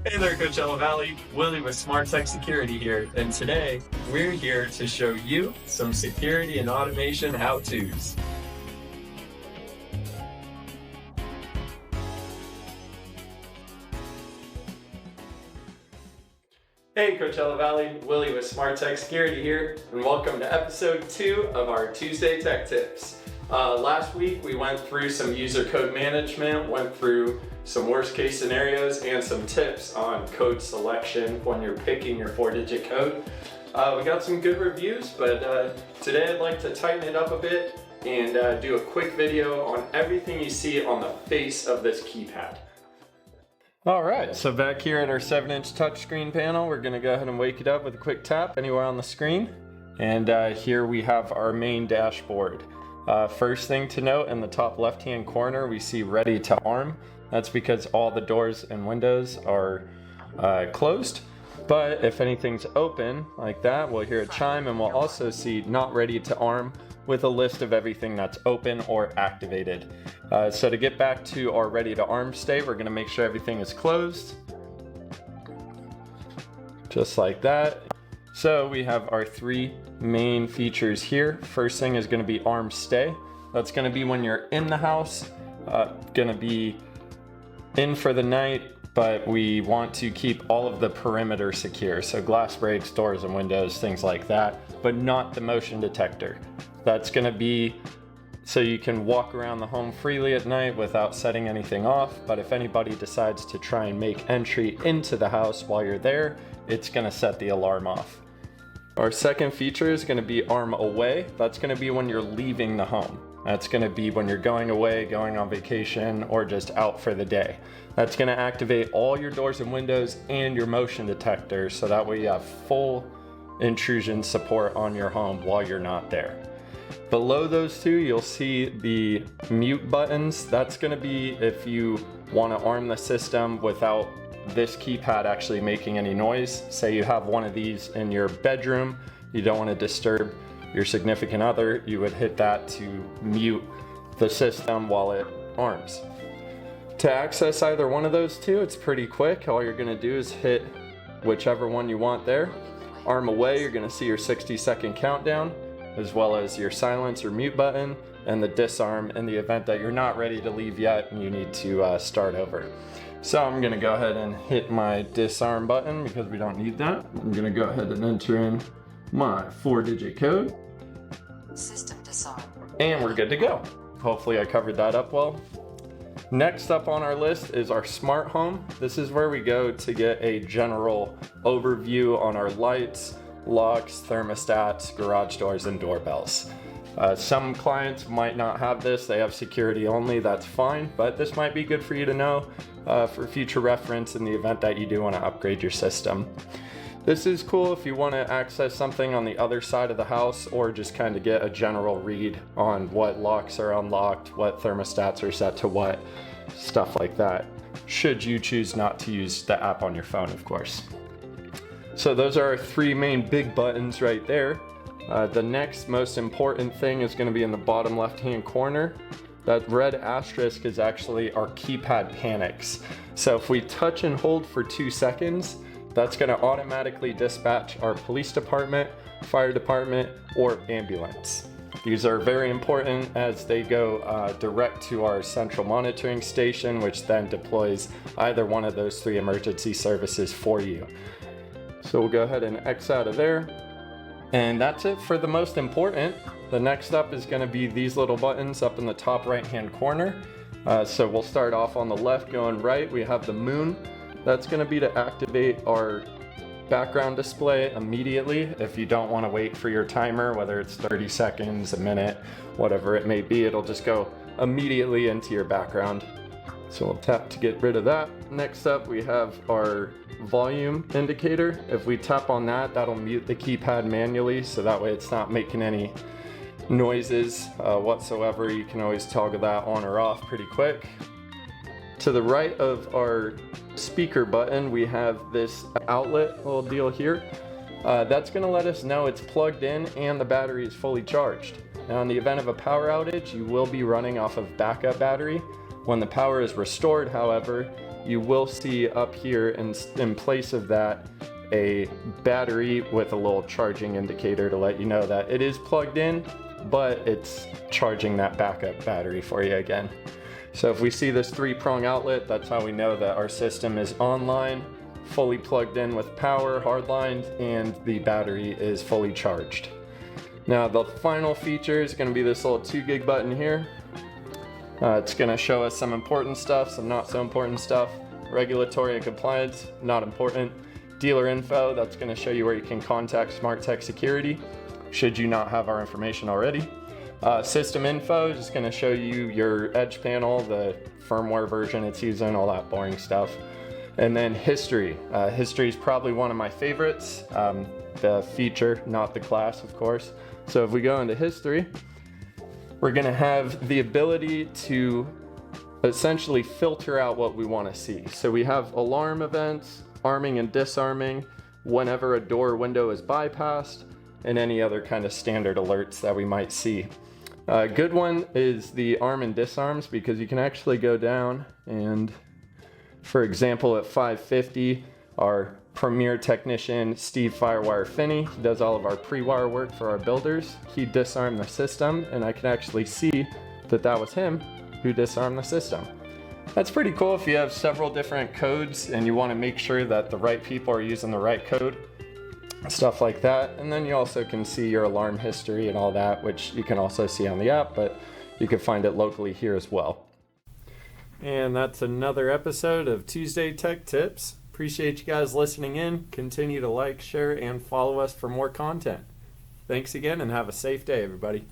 Hey there, Coachella Valley. Willie with Smart Tech Security here, and today we're here to show you some security and automation how-tos. Hey Coachella Valley, Willie with Smart Tech Security here, and welcome to episode 2 of our Tuesday Tech Tips. Last week we went through some user code management, went through some worst case scenarios, and some tips on code selection when you're picking your 4-digit code. We got some good reviews, but today I'd like to tighten it up a bit and do a quick video on everything you see on the face of this keypad. All right, so back here at our 7-inch touchscreen panel, we're gonna go ahead and wake it up with a quick tap anywhere on the screen. And here we have our main dashboard. First thing to note, in the top left-hand corner, we see ready to arm. That's because all the doors and windows are closed. But if anything's open like that, we'll hear a chime, and we'll also see not ready to arm with a list of everything that's open or activated. So to get back to our ready to arm state, we're gonna make sure everything is closed. Just like that. So we have our 3 main features here. First thing is gonna be arm stay. That's gonna be when you're in the house, gonna be in for the night, but we want to keep all of the perimeter secure. So glass breaks, doors and windows, things like that, but not the motion detector. That's gonna be so you can walk around the home freely at night without setting anything off, but if anybody decides to try and make entry into the house while you're there, it's gonna set the alarm off. Our second feature is gonna be arm away. That's gonna be when you're leaving the home. That's gonna be when you're going away, going on vacation, or just out for the day. That's gonna activate all your doors and windows and your motion detector, so that way you have full intrusion support on your home while you're not there. Below those 2, you'll see the mute buttons. That's gonna be if you wanna arm the system without this keypad actually making any noise. Say you have one of these in your bedroom, you don't wanna disturb your significant other, you would hit that to mute the system while it arms. To access either one of those 2, it's pretty quick. All you're gonna do is hit whichever one you want there. Arm away, you're gonna see your 60-second countdown, as well as your silence or mute button, and the disarm in the event that you're not ready to leave yet and you need to start over. So I'm gonna go ahead and hit my disarm button because we don't need that. I'm gonna go ahead and enter in my 4-digit code. System disarm. And we're good to go. Hopefully I covered that up well. Next up on our list is our smart home. This is where we go to get a general overview on our lights, locks, thermostats, garage doors, and doorbells. Some clients might not have this, they have security only, that's fine, but this might be good for you to know for future reference in the event that you do want to upgrade your system. This is cool if you want to access something on the other side of the house, or just kind of get a general read on what locks are unlocked, what thermostats are set to what, stuff like that. Should you choose not to use the app on your phone, of course. So those are our 3 main big buttons right there. The next most important thing is going to be in the bottom left-hand corner. That red asterisk is actually our keypad panics. So if we touch and hold for 2 seconds, that's going to automatically dispatch our police department, fire department, or ambulance. These are very important as they go direct to our central monitoring station, which then deploys either one of those 3 emergency services for you. So we'll go ahead and X out of there. And that's it for the most important. The next up is going to be these little buttons up in the top right-hand corner. So we'll start off on the left going right. We have the moon. That's going to be to activate our background display immediately. If you don't want to wait for your timer, whether it's 30 seconds, a minute, whatever it may be, it'll just go immediately into your background. So we'll tap to get rid of that. Next up, we have our volume indicator. If we tap on that, that'll mute the keypad manually, so that way it's not making any noises whatsoever. You can always toggle that on or off pretty quick. To the right of our speaker button, we have this outlet little deal here. That's going to let us know it's plugged in and the battery is fully charged. Now, in the event of a power outage, you will be running off of backup battery. When the power is restored, however, you will see up here in place of that a battery with a little charging indicator to let you know that it is plugged in, but it's charging that backup battery for you again. So if we see this 3-prong outlet, that's how we know that our system is online, fully plugged in with power, hardlined, and the battery is fully charged. Now the final feature is going to be this little 2 gig button here. It's going to show us some important stuff, some not so important stuff. Regulatory and compliance, not important. Dealer info, that's going to show you where you can contact Smart Tech Security, should you not have our information already. System info is just going to show you your edge panel, the firmware version it's using, all that boring stuff. And then history. History is probably one of my favorites. The feature, not the class, of course. So if we go into history, we're going to have the ability to essentially filter out what we want to see. So we have alarm events, arming and disarming, whenever a door or window is bypassed, and any other kind of standard alerts that we might see. A good one is the arm and disarms, because you can actually go down and, for example, at 550, our premier technician, Steve Firewire Finney, he does all of our pre-wire work for our builders. He disarmed the system, and I can actually see that that was him who disarmed the system. That's pretty cool if you have several different codes and you want to make sure that the right people are using the right code, stuff like that. And then you also can see your alarm history and all that, which you can also see on the app, but you can find it locally here as well. And that's another episode of Tuesday Tech Tips. Appreciate you guys listening in. Continue to like, share, and follow us for more content. Thanks again, and have a safe day, everybody.